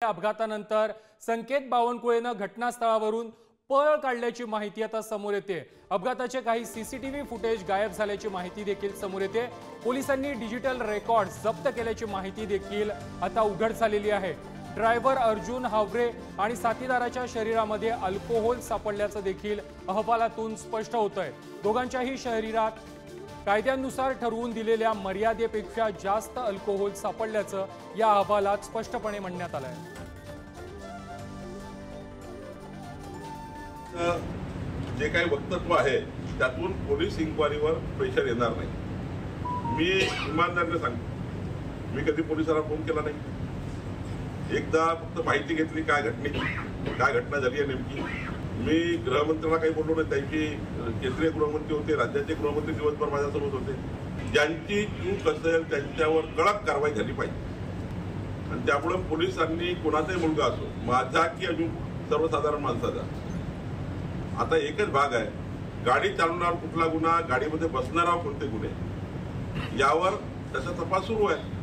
अपघातानंतर संकेत बावनकुळेनं घटनास्थळावरून पळ काढल्याची माहिती आता समोर येते। अपघाताचे काही सीसीटीव्ही फुटेज गायब झाल्याची माहिती देखील समोर येते। पोलिसांनी डिजिटल रेकॉर्ड्स जप्त केल्याची माहिती देखील आता उघड झालेली आहे। ड्रायव्हर अर्जुन हावरे आणि साथीदाराच्या शरीरामध्ये अल्कोहोल सापडल्याचं देखील अहवालातून स्पष्ट होतंय। दोघांच्याही शरीरात कायद्यानुसार ठरवून दिलेल्या मर्यादेपेक्षा जास्त अल्कोहोल सापडल्याचं या अहवालात स्पष्टपणे म्हणण्यात आलंय। जे काही वक्तव्य आहे त्यातून पोलीस इन्क्वायरीवर प्रेशर येणार नाही। मी इमानदारीने सांगतो, मी कधी पोलिसांना फोन केला नाही। एकदा फक्त माहिती घेतली काय घटना झाली आहे नेमकी। मी गृहमंत्र्यांना काही बोललो नाही। त्यांची केंद्रीय गृहमंत्री होते, राज्याचे गृहमंत्री दिवसभर माझ्यासोबत होते। ज्यांची चूक असेल त्यांच्यावर कडक कारवाई झाली पाहिजे आणि त्यामुळे पोलिसांनी कोणाचाही मुलगा असो, माझा की अजून सर्वसाधारण माणसाचा, आता एकच भाग आहे, गाडी चालवणारा कुठला गुन्हा, गाडीमध्ये बसणारा कोणते गुन्हे, यावर त्याचा तपास सुरू आहे।